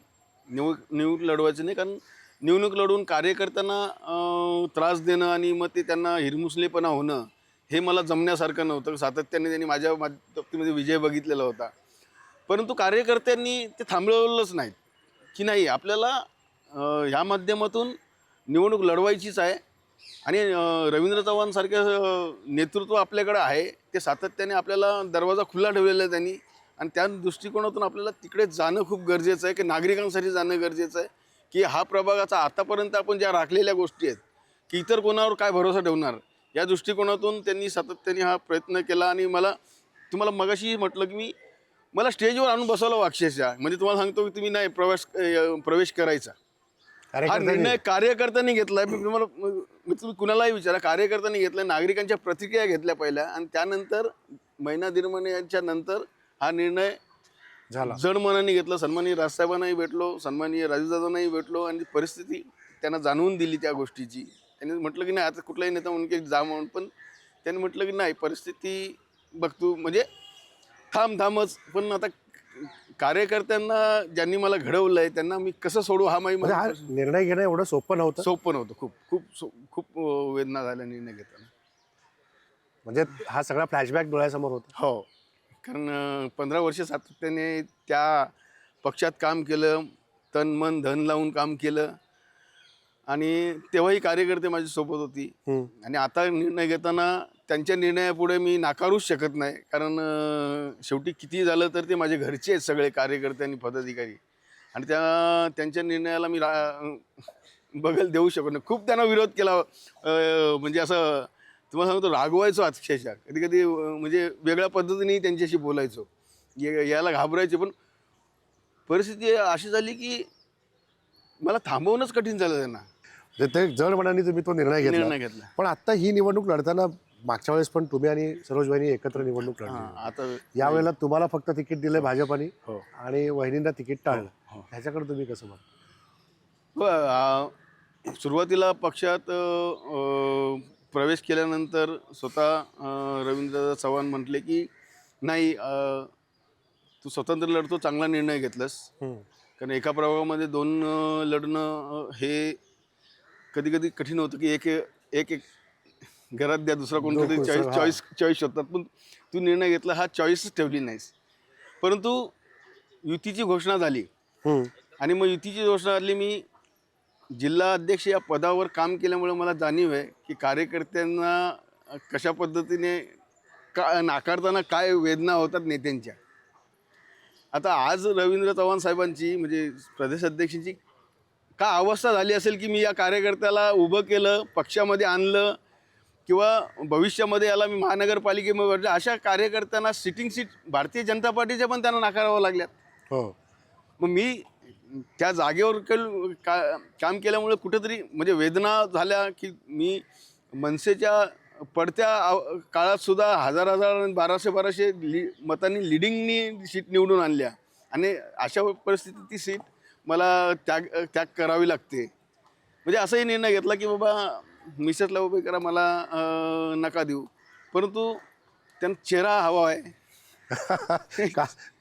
निवडणूक लढवायचं नाही. कारण निवडणूक लढवून कार्यकर्त्यांना त्रास देणं आणि मग ते त्यांना हिरमुसलेपणा होणं हे मला जमण्यासारखं नव्हतं. सातत्याने त्यांनी माझ्या बाबतीमध्ये विजय बघितलेला होता. परंतु कार्यकर्त्यांनी ते थांबवलंच नाहीत की नाही, आपल्याला ह्या माध्यमातून निवडणूक लढवायचीच आहे. आणि रवींद्र चव्हाणसारखं नेतृत्व आपल्याकडं आहे, ते सातत्याने आपल्याला दरवाजा खुला ठेवलेला आहे त्यांनी. आणि त्या दृष्टिकोनातून आपल्याला तिकडे जाणं खूप गरजेचं आहे, की नागरिकांसाठी जाणं गरजेचं आहे. की हा प्रभागाचा आतापर्यंत आपण ज्या राखलेल्या गोष्टी आहेत की इतर कोणावर काय भरोसा ठेवणार, या दृष्टिकोनातून त्यांनी सातत्याने हा प्रयत्न केला. आणि मला तुम्हाला मगाशी म्हटलं की मला स्टेजवर आणून बसवलं अक्षरशः. म्हणजे तुम्हाला सांगतो की तुम्ही नाही प्रवेश करायचा हा निर्णय कार्यकर्त्यांनी घेतलाय. तुम्ही कुणालाही विचारा, कार्यकर्त्यांनी घेतलाय. नागरिकांच्या प्रतिक्रिया घेतल्या पहिल्या आणि त्यानंतर महिना दीड महिन्याच्या नंतर हा निर्णय झाला. जड मनाने घेतला. सन्माननीय राजसाहेबांनाही भेटलो, सन्माननीय राजूदादांनाही भेटलो आणि परिस्थिती त्यांना जाणवून दिली त्या गोष्टीची. त्यांनी म्हटलं की नाही आता कुठलाही नेता म्हणून की जा म्हणून, पण त्यांनी म्हटलं की नाही परिस्थिती बघ तू, म्हणजे थांबच. पण आता कार्यकर्त्यांना ज्यांनी मला घडवलं आहे त्यांना मी कसं सोडू हा म्हणजे हा निर्णय घेणं एवढं सोपं नव्हतं. खूप खूप खूप वेदना झाल्या निर्णय घेताना. म्हणजे हा सगळा फ्लॅशबॅक डोळ्यासमोर होता. हो, कारण 15 वर्ष सातत्याने त्या पक्षात काम केलं, तन मन धन लावून काम केलं आणि तेव्हाही कार्यकर्ते माझ्यासोबत होती. आणि आता निर्णय घेताना त्यांच्या निर्णयापुढे मी नाकारूच शकत नाही. कारण शेवटी किती झालं तर ते माझे घरचे आहेत सगळे कार्यकर्ते आणि पदाधिकारी. आणि त्यांच्या निर्णयाला मी बगल देऊ शकत नाही. खूप त्यांना विरोध केला. म्हणजे असं तुम्हाला सांगतो रागवायचो अक्षरशः. कधी कधी म्हणजे वेगळ्या पद्धतीने त्यांच्याशी बोलायचो, याला घाबरायचे. पण परिस्थिती अशी झाली की मला थांबवणंच कठीण झालं त्यांना. ते जड मनाने तुम्ही तो निर्णय घेतला. पण आता ही निवडणूक लढताना मागच्या वेळेस पण तुम्ही आणि सरोजबाईंनी एकत्र निवडणूक लढली. आता यावेळेला तुम्हाला फक्त तिकीट दिलं भाजपाने आणि वहिनींना तिकीट टाळलं. ह्याच्याकडे तुम्ही कसं म्हणता? सुरुवातीला पक्षात प्रवेश केल्यानंतर स्वतः रवींद्र चव्हाण म्हटले की नाही तू स्वतंत्र लढतो, चांगला निर्णय घेतलास. कारण एका प्रभागामध्ये 2 लढणं हे कधी कधी कठीण होतं की एक घरात द्या, दुसरा कोणतरी चॉईस होतात. पण तू निर्णय घेतला, हा चॉईसच ठेवली नाहीस. परंतु युतीची घोषणा झाली आणि मग युतीची घोषणा झाली. मी जिल्हा अध्यक्ष या पदावर काम केल्यामुळे मला जाणीव आहे की कार्यकर्त्यांना कशा पद्धतीने नाकारताना काय वेदना होतात नेत्यांच्या. आता आज रवींद्र चव्हाण साहेबांची म्हणजे प्रदेश अध्यक्षांची का अवस्था झाली असेल की मी या कार्यकर्त्याला उभं केलं, पक्षामध्ये आणलं, किंवा भविष्यामध्ये याला मी महानगरपालिकेमध्ये अशा कार्यकर्त्यांना सिटिंग सीट भारतीय जनता पार्टीच्या पण त्यांना नाकारावं लागल्यात. हो. मग मी त्या जागेवर काम केल्यामुळे कुठेतरी म्हणजे वेदना झाल्या की मी मनसेच्या पडत्या काळात सुद्धा हजार 1200 मतांनी लिडिंगनी सीट निवडून आणल्या आणि अशा परिस्थितीत ती सीट मला त्याग करावी लागते. म्हणजे असाही निर्णय घेतला की बाबा मिसेसला उभे करा, मला नका देऊ, परंतु त्यांना चेहरा हवा आहे.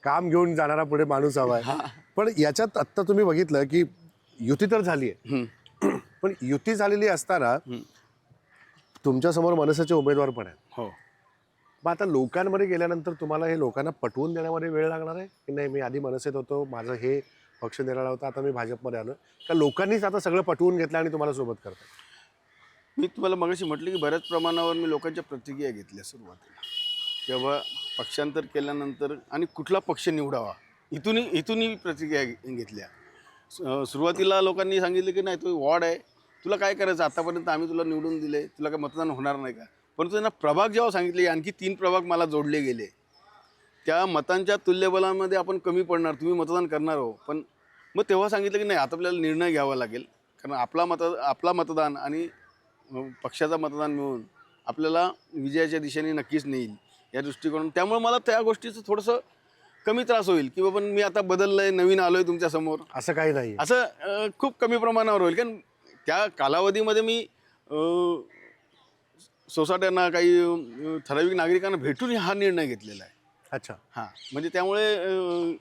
काम घेऊन जाणारा पुढे माणूस हवा आहे. पण याच्यात आत्ता तुम्ही बघितलं की युती तर झाली आहे, पण युती झालेली असताना तुमच्यासमोर मनसेचे उमेदवार पण आहेत. हो. मग आता लोकांमध्ये गेल्यानंतर तुम्हाला हे लोकांना पटवून देण्यामध्ये वेळ लागणार आहे की नाही? मी आधी मनसेत होतो, माझं हे पक्ष निराळा होता, आता मी भाजपमध्ये आलो, का लोकांनीच आता सगळं पटवून घेतलं आणि तुम्हाला सोबत करतात? मी तुम्हाला मगाशी म्हटलं की बऱ्याच प्रमाणावर मी लोकांच्या प्रतिक्रिया घेतल्या सुरुवातीला, किंवा पक्षांतर केल्यानंतर आणि कुठला पक्ष निवडावा इथूनही प्रतिक्रिया घेतल्या. सुरुवातीला लोकांनी सांगितलं की नाही तू वॉर्ड आहे, तुला काय करायचं, आतापर्यंत आम्ही तुला निवडून दिले, तुला काय मतदान होणार नाही का? परंतु त्यांना प्रभाग जेव्हा सांगितले, आणखी 3 प्रभाग मला जोडले गेले, त्या मतांच्या तुल्यबलामध्ये आपण कमी पडणार, तुम्ही मतदान करणार हो. पण मग तेव्हा सांगितलं की नाही आता आपल्याला निर्णय घ्यावा लागेल, कारण आपला मतदान आणि पक्षाचा मतदान मिळून आपल्याला विजयाच्या दिशेने नक्कीच नेईल या दृष्टिकोनातून. त्यामुळे मला त्या गोष्टीचं थोडंसं कमी त्रास होईल की बाबा मी आता बदललंय, नवीन आलोय तुमच्यासमोर, असं काही नाही. असं खूप कमी प्रमाणावर होईल. कारण त्या कालावधीमध्ये मी सोसायट्यांना काही ठराविक नागरिकांना भेटून हा निर्णय घेतलेला आहे. अच्छा. हां, म्हणजे त्यामुळे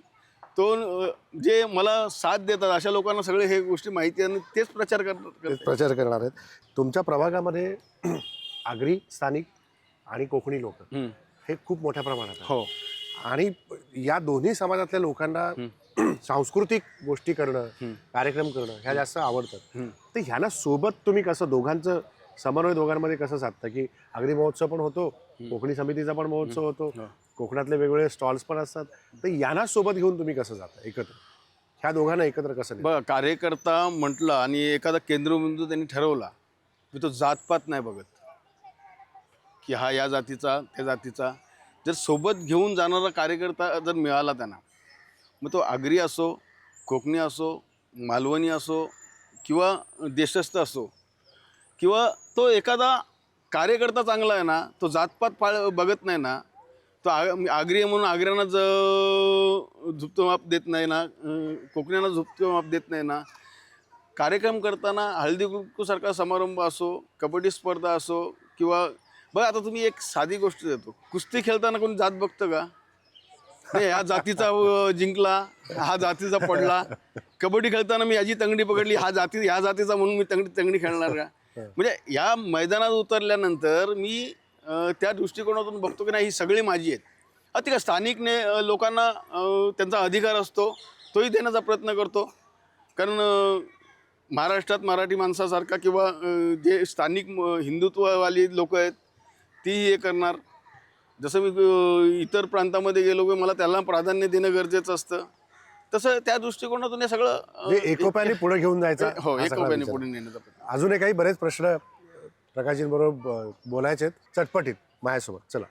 जे मला साथ देतात अशा लोकांना सगळे हे गोष्टी माहिती आहे आणि तेच प्रचार प्रचार करणार आहेत. तुमच्या प्रभागामध्ये आगरी, स्थानिक आणि कोकणी लोक हे खूप मोठ्या प्रमाणात आहेत. हो. आणि या दोन्ही समाजातल्या लोकांना सांस्कृतिक गोष्टी करणं, कार्यक्रम करणं ह्या जास्त आवडतात. तर ह्याला सोबत तुम्ही कसं दोघांचं समन्वय दोघांमध्ये कसं साधतं की आगरी महोत्सव पण होतो, कोकणी समितीचा पण महोत्सव होतो, कोकणातले वेगवेगळे स्टॉल्स पण असतात, तर यांना सोबत घेऊन तुम्ही कसं जाता एकत्र? ह्या दोघांना एकत्र कसं? बघा, कार्यकर्ता म्हटलं आणि एखादा केंद्रबिंदू त्यांनी ठरवला की तो जातपात नाही बघत की हा या जातीचा त्या जातीचा. जर सोबत घेऊन जाणारा कार्यकर्ता जर मिळाला त्यांना, मग तो आगरी असो, कोकणी असो, मालवणी असो किंवा देशस्थ असो, किंवा तो एखादा कार्यकर्ता चांगला आहे ना, तो जातपात बघत नाही ना, तो आगरी आहे म्हणून आगऱ्यांना झुपतं माप देत नाही ना, कोकण्यांना झुपतं माप देत नाही ना. कार्यक्रम करताना हळदी कुंकूसारखा समारंभ असो, कबड्डी स्पर्धा असो, किंवा बघा आता तुम्ही एक साधी गोष्ट देतो, कुस्ती खेळताना कोणी जात बघतं का? नाही, ह्या जातीचा जिंकला, हा जातीचा पडला. कबड्डी खेळताना मी याची तंगडी पकडली, ह्या जातीचा म्हणून मी तंगडी खेळणार का? म्हणजे या मैदानात उतरल्यानंतर मी त्या दृष्टिकोनातून बघतो की नाही ही सगळी माझी आहेत. ठीक आहे, स्थानिक लोकांना त्यांचा अधिकार असतो, तोही देण्याचा प्रयत्न करतो. कारण महाराष्ट्रात मराठी माणसासारखा किंवा जे स्थानिक हिंदुत्ववाली लोक आहेत तीही हे करणार. जसं मी इतर प्रांतामध्ये गेलो की मला त्याला प्राधान्य देणं गरजेचं असतं, तसं त्या दृष्टिकोनातून हे सगळं एकोप्याने पुढे घेऊन जायचं. हो, एकोप्याने पुढे नेण्याचा प्रयत्न. अजूनही काही बरेच प्रश्न प्रकाशजींबरोबर बोलायचे आहेत चटपटीत माझ्यासोबत. चला,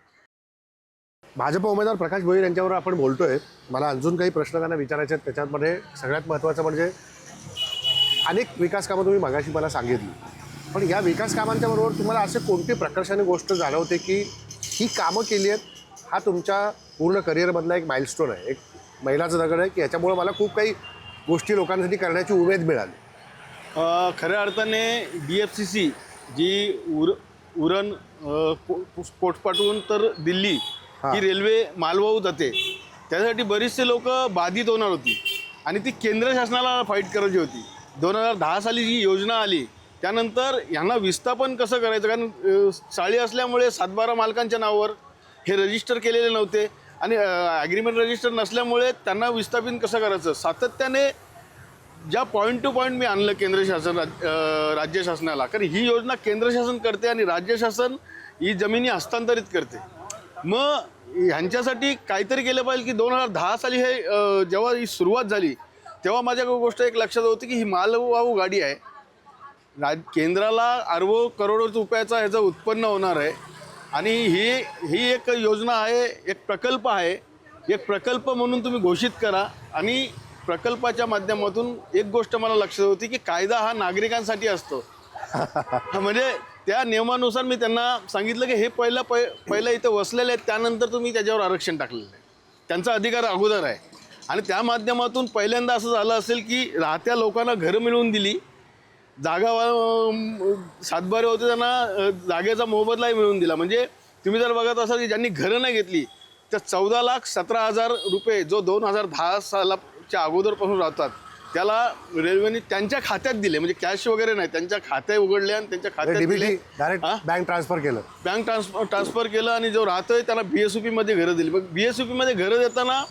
भाजप उमेदवार प्रकाश भोईर यांच्यावर आपण बोलतोय. मला अजून काही प्रश्न त्यांना विचारायचे आहेत. त्याच्यामध्ये सगळ्यात महत्त्वाचं म्हणजे अनेक विकास कामं तुम्ही मगाशी मला सांगितली, पण या विकास कामांच्या बरोबर तुम्हाला असे कोणती प्रकर्षाने गोष्ट जाणवते की ही कामं केली आहेत, हा तुमच्या पूर्ण करिअरमधला एक माइलस्टोन आहे, एक मैलाचा दगड आहे की याच्यामुळे मला खूप काही गोष्टी लोकांसाठी करण्याची उमेद मिळाली? खऱ्या अर्थाने DFCC जी उरण पोटपाटून तर दिल्ली ही रेल्वे मालवाहू जाते, त्यासाठी बरीचसे लोक बाधित होणार होती आणि ती केंद्र शासनाला फाईट करायची होती. 2010 साली जी योजना आली त्यानंतर यांना विस्थापन कसं करायचं, कारण चाळी असल्यामुळे 7-12 मालकांच्या नावावर हे रजिस्टर केलेले नव्हते आणि ॲग्रीमेंट रजिस्टर नसल्यामुळे त्यांना विस्थापित कसं करायचं. सातत्याने ज्या पॉईंट टू पॉईंट मी आणलं केंद्र शासन राज्य शासनाला, कारण ही योजना केंद्र शासन करते आणि राज्य शासन ही जमिनी हस्तांतरित करते. मग ह्यांच्यासाठी काहीतरी केलं पाहिजे की 2010 साली हे जेव्हा ही सुरुवात झाली तेव्हा माझ्या गोष्ट एक लक्षात होती की ही मालवाहू गाडी आहे, केंद्राला अरबो करोडो रुपयाचा ह्याचं उत्पन्न होणार आहे आणि ही एक योजना आहे, एक प्रकल्प आहे. एक प्रकल्प म्हणून तुम्ही घोषित करा आणि प्रकल्पाच्या माध्यमातून एक गोष्ट मला लक्षात होती की कायदा हा नागरिकांसाठी असतो. म्हणजे त्या नियमानुसार मी त्यांना सांगितलं की हे पहिलं इथं वसलेले आहेत, त्यानंतर तुम्ही त्याच्यावर आरक्षण टाकलेलं आहे, त्यांचा अधिकार अगोदर आहे. आणि त्या माध्यमातून पहिल्यांदा असं झालं असेल की राहत्या लोकांना घरं मिळवून दिली, जागा सातबारे होते त्यांना जागेचा मोबदलाही मिळवून दिला. म्हणजे तुम्ही जर बघत असाल की ज्यांनी घरं नाही घेतली तर 14,17,000 रुपये जो 2010 सालाच्या अगोदरपासून राहतात त्याला रेल्वेने त्यांच्या खात्यात दिले. म्हणजे कॅश वगैरे नाही, त्यांच्या खाते उघडले आणि त्यांच्या खात्यात दिले, बँक ट्रान्सफर केलं, बँक ट्रान्सफर केलं आणि जो राहतोय त्याला BSUP मध्ये घरं दिली. मग BSUP मध्ये घरं देताना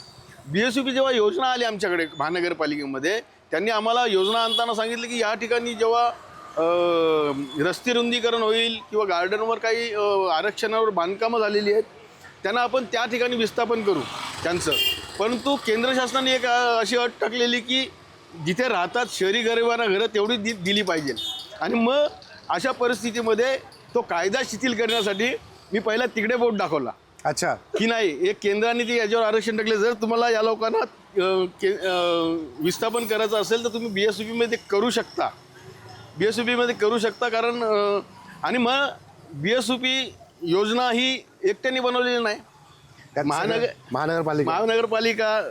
BSUP जेव्हा योजना आली आमच्याकडे महानगरपालिकेमध्ये, त्यांनी आम्हाला योजना आणताना सांगितलं की या ठिकाणी जेव्हा रस्ते रुंदीकरण होईल किंवा गार्डनवर काही आरक्षणावर बांधकामं झालेली आहेत त्यांना आपण त्या ठिकाणी विस्थापन करू त्यांचं. परंतु केंद्र शासनाने एक अशी अट टाकलेली की जिथे राहतात शहरी गरिबांना घरं तेवढी दिली पाहिजे. आणि मग अशा परिस्थितीमध्ये तो कायदा शिथिल करण्यासाठी मी पहिला तिकडे बोट दाखवला. अच्छा, की नाही, एक केंद्राने ते याच्यावर आरक्षण टाकले, जर तुम्हाला या लोकांना विस्थापन करायचं असेल तर तुम्ही BSUP मध्ये करू शकता, BSUP मध्ये करू शकता. कारण आणि मग BSUP योजना ही एकट्याने बनवलेली नाही, महानगरपालिका,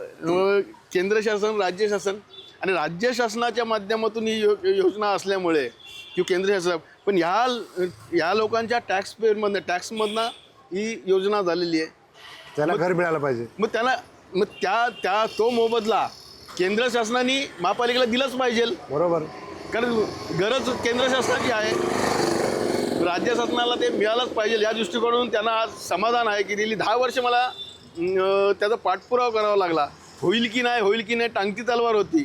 केंद्र शासन, राज्य शासन आणि राज्य शासनाच्या माध्यमातून ही योजना असल्यामुळे किंवा केंद्र शासन पण ह्या लोकांच्या टॅक्समधनं ही योजना झालेली आहे. त्याला घर मिळालं पाहिजे. मग त्याला तो मोबदला केंद्र शासनाने महापालिकेला दिलंच पाहिजे. बरोबर, कारण गरज केंद्र शासनाची आहे, राज्य शासनाला ते मिळालंच पाहिजे. या दृष्टिकोनातून त्यांना आज समाधान आहे की गेली 10 वर्ष मला त्याचा पाठपुरावा करावा लागला, होईल की नाही टांगती तलवार होती.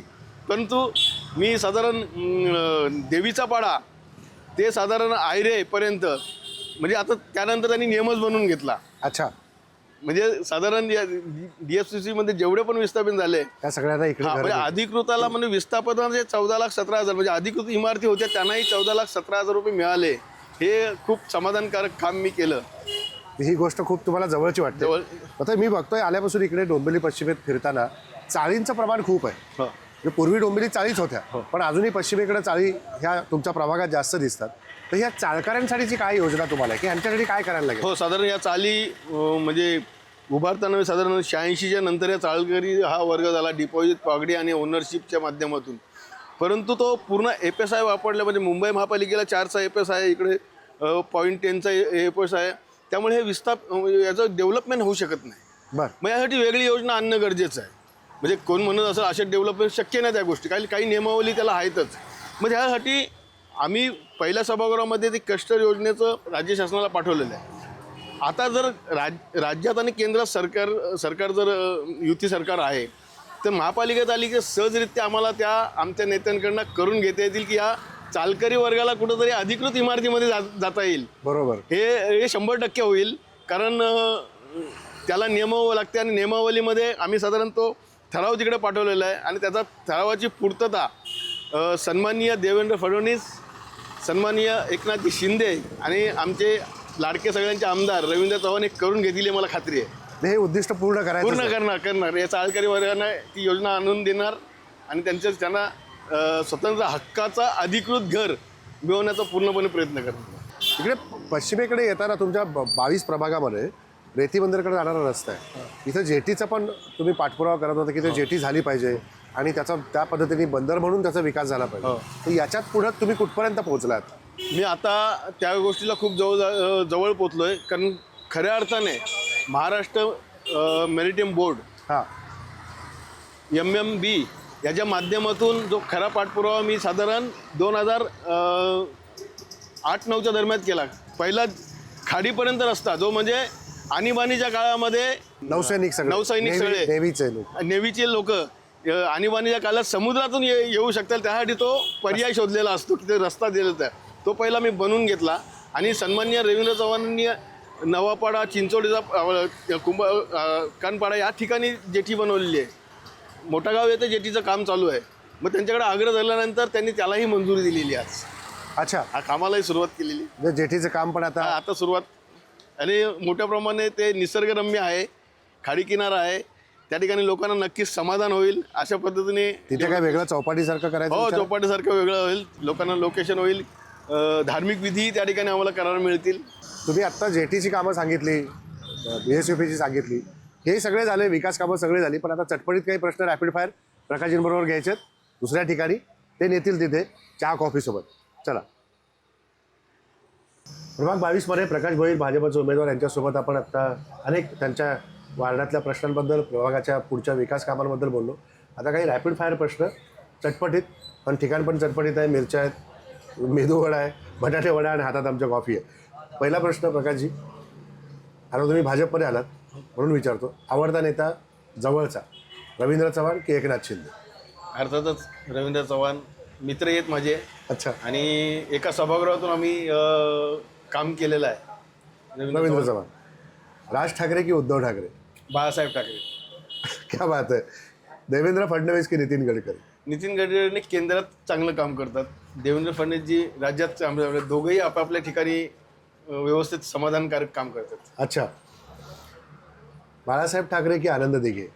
परंतु मी साधारण देवीचा पाडा ते साधारण आयरेपर्यंत, म्हणजे आता त्यानंतर त्यांनी नियमच बनवून घेतला. अच्छा, म्हणजे साधारण DFCC मध्ये जेवढे पण विस्थापित झाले त्या सगळ्यांना इकडे म्हणजे अधिकृताला म्हणजे विस्थापनाचे 14,17,000 म्हणजे अधिकृत इमारती होत्या त्यांनाही 14,17,000 रुपये मिळाले. हे खूप समाधानकारक काम मी केलं. ही गोष्ट खूप तुम्हाला जवळची वाटते. आता मी बघतोय आल्यापासून इकडे डोंबिवली पश्चिमेत फिरताना चाळींचं प्रमाण खूप आहे. पूर्वी डोंबिवली चाळीच होत्या, पण अजूनही पश्चिमेकडे चाळी ह्या तुमच्या प्रभागात जास्त दिसतात. तर ह्या चाळकऱ्यांसाठीची काय योजना तुम्हाला आहे की ह्यांच्यासाठी काय करायला लागेल? हो, साधारण या चाली म्हणजे उभारताना साधारण 86च्या नंतर या चाळकरी हा वर्ग झाला डिपॉझिट, पागडी आणि ओनरशिपच्या माध्यमातून. परंतु तो पूर्ण FSI वापरला. म्हणजे मुंबई महापालिकेला 4चा FS आहे, इकडे 0.10चा FS आहे. त्यामुळे हे याचं डेव्हलपमेंट होऊ शकत नाही. बरं, मग यासाठी वेगळी योजना आणणं गरजेचं आहे. म्हणजे कोण म्हणत असं अशा डेव्हलपमेंट शक्य नाही त्या गोष्टी, काही नियमावली त्याला आहेतच. मग ह्यासाठी आम्ही पहिल्या सभागृहामध्ये ते क्लस्टर योजनेचं राज्य शासनाला पाठवलेलं आहे. आता जर राज्यात आणि केंद्रात सरकार जर युती सरकार आहे तर महापालिकेत आली की सहजरित्या आम्हाला त्या आमच्या नेत्यांकडनं करून घेता येतील की या चालकरी वर्गाला कुठंतरी अधिकृत इमारतीमध्ये जाता येईल. बरोबर, हे 100% होईल. कारण त्याला नियमावली लागते आणि नियमावलीमध्ये आम्ही साधारण तो ठराव तिकडे पाठवलेला आहे आणि त्याचा ठरावाची पूर्तता सन्माननीय देवेंद्र फडणवीस, सन्माननीय एकनाथजी शिंदे आणि आमचे लाडके सगळ्यांचे आमदार रवींद्र चव्हाण हे करून घेतील मला खात्री आहे. हे उद्दिष्ट पूर्ण करणार. या चाळकरी वर्गांना ती योजना आणून देणार आणि त्यांना स्वतंत्र हक्काचा अधिकृत घर मिळवण्याचा पूर्णपणे प्रयत्न करणार. इकडे पश्चिमेकडे येताना तुमच्या 22 प्रभागामध्ये रेती बंदरकडे जाणारा रस्ता आहे. इथं जेटीचा पण तुम्ही पाठपुरावा करत होता की ते जेटी झाली पाहिजे आणि त्या पद्धतीने बंदर म्हणून त्याचा विकास झाला पाहिजे. तर याच्यात पुढे तुम्ही कुठपर्यंत पोहोचलात? मी आता त्या गोष्टीला खूप जवळ पोचलोय. कारण खऱ्या अर्थाने महाराष्ट्र मेरिटाईम बोर्ड MMB याच्या माध्यमातून जो खरा पाठपुरावा मी साधारण 2008-09च्या दरम्यान केला. पहिला खाडीपर्यंत रस्ता जो म्हणजे आणीबाणीच्या काळामध्ये नौसैनिक सगळे नेव्हीचे लोक आणीबाणीच्या काळात समुद्रातून येऊ शकतात त्यासाठी तो पर्याय शोधलेला असतो की ते रस्ता दिलेला आहे. तो पहिला मी बनवून घेतला आणि सन्माननीय रवींद्र चव्हाणांनी नवापाडा, चिंचोडीचा कानपाडा या ठिकाणी जेटी बनवलेली आहे. मोठा गाव येथे जेटीचं काम चालू आहे. मग त्यांच्याकडे आग्रह झाल्यानंतर त्यांनी त्यालाही मंजुरी दिलेली आज. अच्छा, हा कामालाही सुरुवात केलेली. म्हणजे जेटीचं काम पण आता आता सुरुवात आणि मोठ्या प्रमाणे ते निसर्गरम्य आहे, खाडी किनारा आहे, त्या ठिकाणी लोकांना नक्कीच समाधान होईल अशा पद्धतीने. तिथे काय वेगळं चौपाटीसारखं करायचं हो, विचार आहे? चौपाटीसारखं वेगळं होईल, लोकांना लोकेशन होईल, धार्मिक विधी त्या ठिकाणी आम्हाला करायला मिळतील. तुम्ही आत्ता जेटीची कामं सांगितली, BSUPची सांगितली, हे सगळे झाले, विकास कामं सगळे झाली, पण आता चटपटीत काही प्रश्न रॅपिड फायर प्रकाशजींबरोबर घ्यायचे आहेत दुसऱ्या ठिकाणी. ते नेतील तिथे चहा कॉफीसोबत. चला. प्रभाग 22मध्ये प्रकाश भोईर भाजपचे उमेदवार यांच्यासोबत आपण आत्ता अनेक त्यांच्या वार्डातल्या प्रश्नांबद्दल, प्रभागाच्या पुढच्या विकास कामांबद्दल बोललो. आता काही रॅपिड फायर प्रश्न चटपटीत, पण ठिकाण पण चटपटीत आहे. मिरच्या आहेत, मेदूवडा आहे, बटाटे वडा आणि हातात आमच्या कॉफी आहे. पहिला प्रश्न प्रकाशजी, आता तुम्ही भाजपमध्ये आलात म्हणून विचारतो, आवडता नेता जवळचा रवींद्र चव्हाण की एकनाथ शिंदे? अर्थातच रवींद्र चव्हाण मित्र आहेत माझे. अच्छा, आणि एका सभागृहातून आम्ही काम केलेलं आहे. रवींद्र चव्हाण. राज ठाकरे की उद्धव ठाकरे? बाळासाहेब ठाकरे. क्या बात आहे. देवेंद्र फडणवीस की नितीन गडकरी? नितीन गडकरी केंद्रात चांगलं काम करतात. देवेंद्र फडणवीसजी राज्यात चांगलं, दोघंही आपापल्या ठिकाणी व्यवस्थित समाधानकारक काम करतात. अच्छा, बाळासाहेब ठाकरे की आनंद दिघे?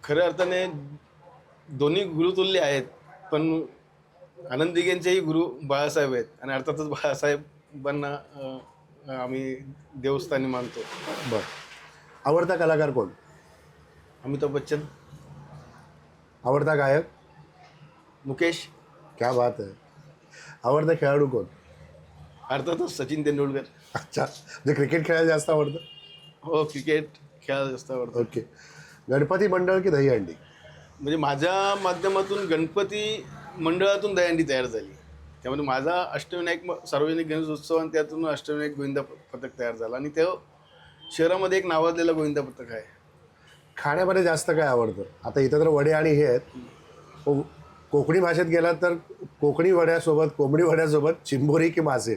खऱ्या अर्थाने दोन्ही गुरुतुल्य आहेत, पण आनंद दिघेंचेही गुरु बाळासाहेब आहेत आणि अर्थातच बाळासाहेबांना आम्ही देवस्थानी मानतो. बरं. आवडता कलाकार कोण? अमिताभ बच्चन. आवडता गायक? मुकेश. क्या बात आहे. आवडता खेळाडू कोण? अर्थातच सचिन तेंडुलकर. अच्छा, म्हणजे क्रिकेट खेळायला जास्त आवडतं? हो, क्रिकेट खेळायला जास्त आवडतं. ओके. गणपती मंडळ की दहीहंडी? म्हणजे माझ्या माध्यमातून गणपती मंडळातून दहीहंडी तयार झाली. त्यामध्ये माझा अष्टविनायक सार्वजनिक गणेश उत्सव आणि त्यातून अष्टविनायक गोविंदा पथक तयार झाला आणि ते शहरामध्ये एक नावाजलेलं गोविंदा पथक आहे. खाण्यामध्ये जास्त काय आवडतं? आता इथं तर वडे आणि हे आहेत. कोकणी भाषेत गेलात तर कोकणी वड्यासोबत, कोंबडी वड्यासोबत चिंबोरी की मासे?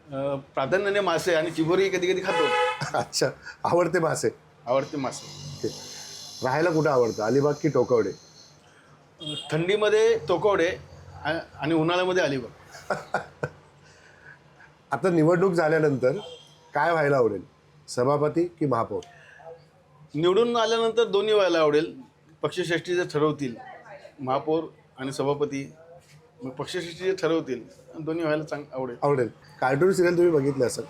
प्राधान्याने मासे आणि चिबोरी कधी कधी खातो. अच्छा, आवडते मासे? आवडते मासे. ओके. राहायला कुठं आवडतं, अलिबाग की टोकवडे? थंडीमध्ये तोकवडे आणि उन्हाळ्यामध्ये अलिबाग. आता निवडणूक झाल्यानंतर काय व्हायला आवडेल, सभापती की महापौर? निवडून आल्यानंतर दोन्ही व्हायला आवडेल. पक्षश्रेष्ठी जे ठरवतील, महापौर आणि सभापती, मग पक्षश्रेष्ठी जे ठरवतील दोन्ही व्हायला आवडेल. कार्टून सिरियल तुम्ही बघितलं असेल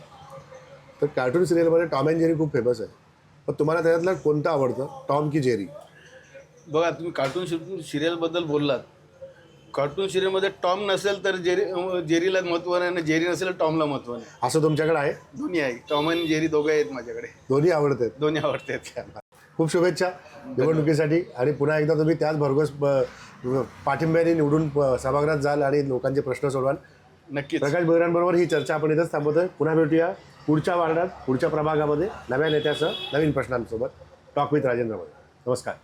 तर कार्टून सिरियलमध्ये टॉम अँड जेरी खूप फेमस आहे, पण तुम्हाला त्याच्यातलं कोणतं आवडतं, टॉम की जेरी? बघा, तुम्ही कार्टून सिरियलबद्दल बोललात. कार्टून सिरियलमध्ये टॉम नसेल तर जेरीला महत्त्व नाही आणि जेरी नसेल तर टॉमला महत्त्व नाही. असं तुमच्याकडे आहे? दोन्ही आहे. टॉम आणि जेरी दोघं आहेत माझ्याकडे. दोन्ही आवडतात? दोन्ही आवडतात. खूप शुभेच्छा निवडणुकीसाठी आणि पुन्हा एकदा तुम्ही त्याच भरघोस पाठिंब्याने निवडून सभागृहात जाल आणि लोकांचे प्रश्न सोडवाल. नक्कीच. प्रकाश भोईरांबरोबर ही चर्चा आपण इथंच थांबवतोय. पुन्हा भेटूया पुढच्या वार्डात, पुढच्या प्रभागामध्ये नव्या नेत्यासह नवीन प्रश्नांसोबत. Talk with Rajendra. नमस्कार.